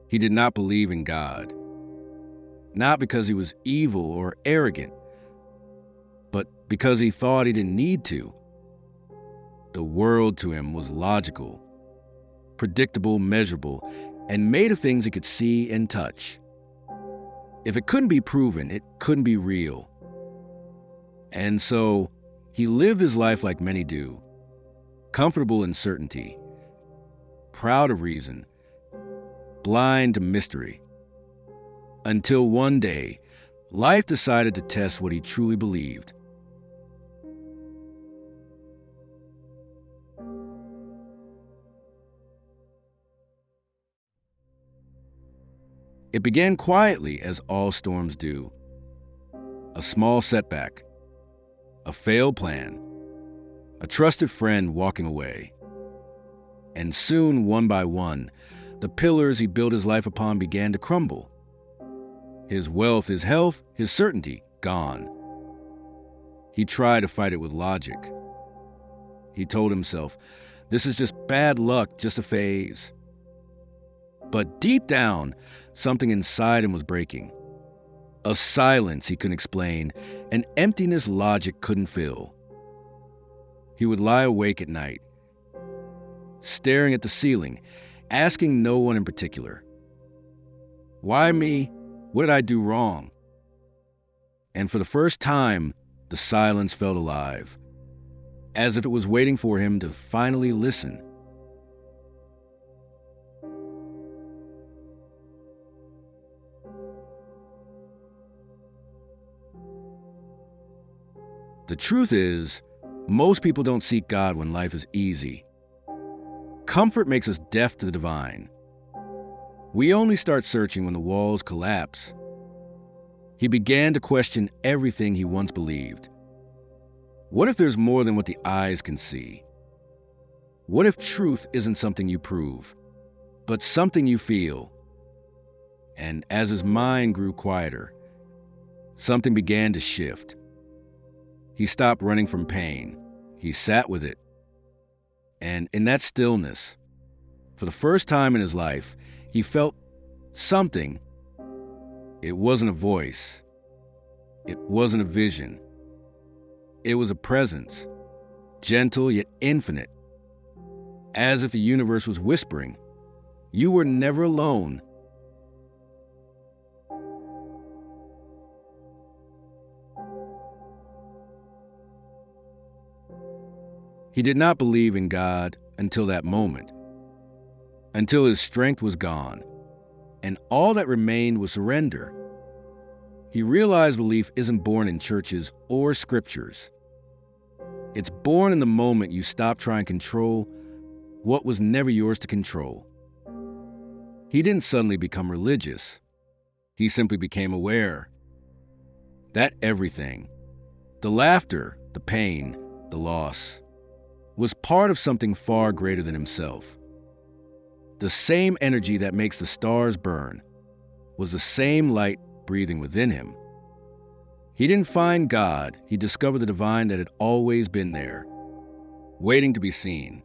He did not believe in God, not because he was evil or arrogant, but because he thought he didn't need to. The world to him was logical, predictable, measurable, and made of things he could see and touch. If it couldn't be proven, it couldn't be real. And so he lived his life like many do, comfortable in certainty, proud of reason, blind to mystery. Until one day, life decided to test what he truly believed. It began quietly, as all storms do. A small setback, a failed plan, a trusted friend walking away. And soon, one by one, the pillars he built his life upon began to crumble. His wealth, his health, his certainty, gone. He tried to fight it with logic. He told himself, this is just bad luck, just a phase. But deep down, something inside him was breaking. A silence he couldn't explain, an emptiness logic couldn't fill. He would lie awake at night, staring at the ceiling, asking no one in particular, why me? What did I do wrong? And for the first time, the silence felt alive, as if it was waiting for him to finally listen. The truth is, most people don't seek God when life is easy. Comfort makes us deaf to the divine. We only start searching when the walls collapse. He began to question everything he once believed. What if there's more than what the eyes can see? What if truth isn't something you prove, but something you feel? And as his mind grew quieter, something began to shift. He stopped running from pain. He sat with it. And in that stillness, for the first time in his life, he felt something. It wasn't a voice. It wasn't a vision. It was a presence, gentle yet infinite, as if the universe was whispering, "You were never alone." He did not believe in God until that moment, until his strength was gone, and all that remained was surrender. He realized belief isn't born in churches or scriptures. It's born in the moment you stop trying to control what was never yours to control. He didn't suddenly become religious. He simply became aware that everything, the laughter, the pain, the loss, was part of something far greater than himself. The same energy that makes the stars burn was the same light breathing within him. He didn't find God, he discovered the divine that had always been there, waiting to be seen.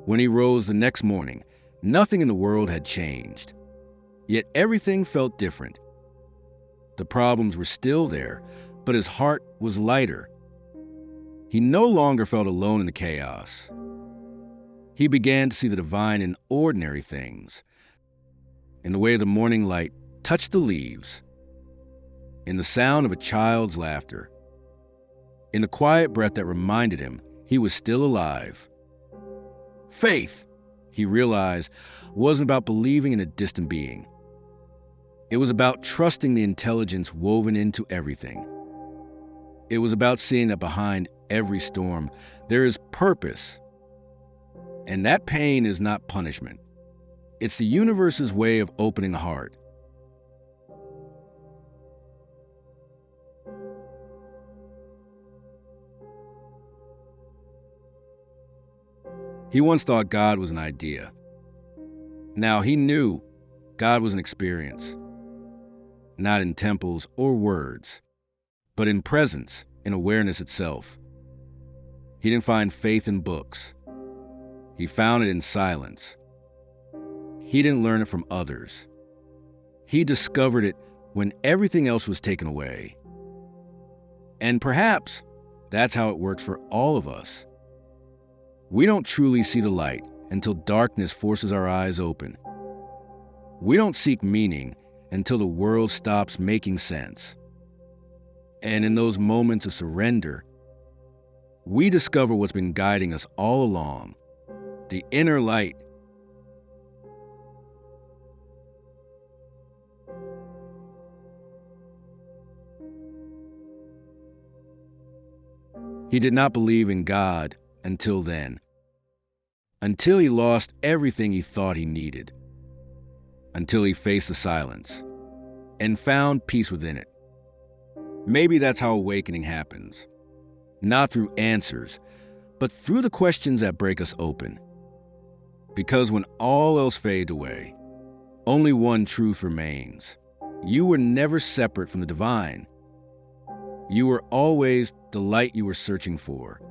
When he rose the next morning, nothing in the world had changed. Yet everything felt different. The problems were still there, but his heart was lighter. He no longer felt alone in the chaos. He began to see the divine in ordinary things, in the way the morning light touched the leaves, in the sound of a child's laughter, in the quiet breath that reminded him he was still alive. Faith, he realized, wasn't about believing in a distant being. It was about trusting the intelligence woven into everything. It was about seeing that behind every storm, there is purpose. And that pain is not punishment. It's the universe's way of opening the heart. He once thought God was an idea. Now he knew God was an experience, not in temples or words, but in presence, in awareness itself. He didn't find faith in books. He found it in silence. He didn't learn it from others. He discovered it when everything else was taken away. And perhaps that's how it works for all of us. We don't truly see the light until darkness forces our eyes open. We don't seek meaning until the world stops making sense. And in those moments of surrender, we discover what's been guiding us all along, the inner light. He did not believe in God until then, until he lost everything he thought he needed, until he faced the silence and found peace within it. Maybe that's how awakening happens, not through answers, but through the questions that break us open. Because when all else fades away, only one truth remains. You were never separate from the divine. You were always the light you were searching for.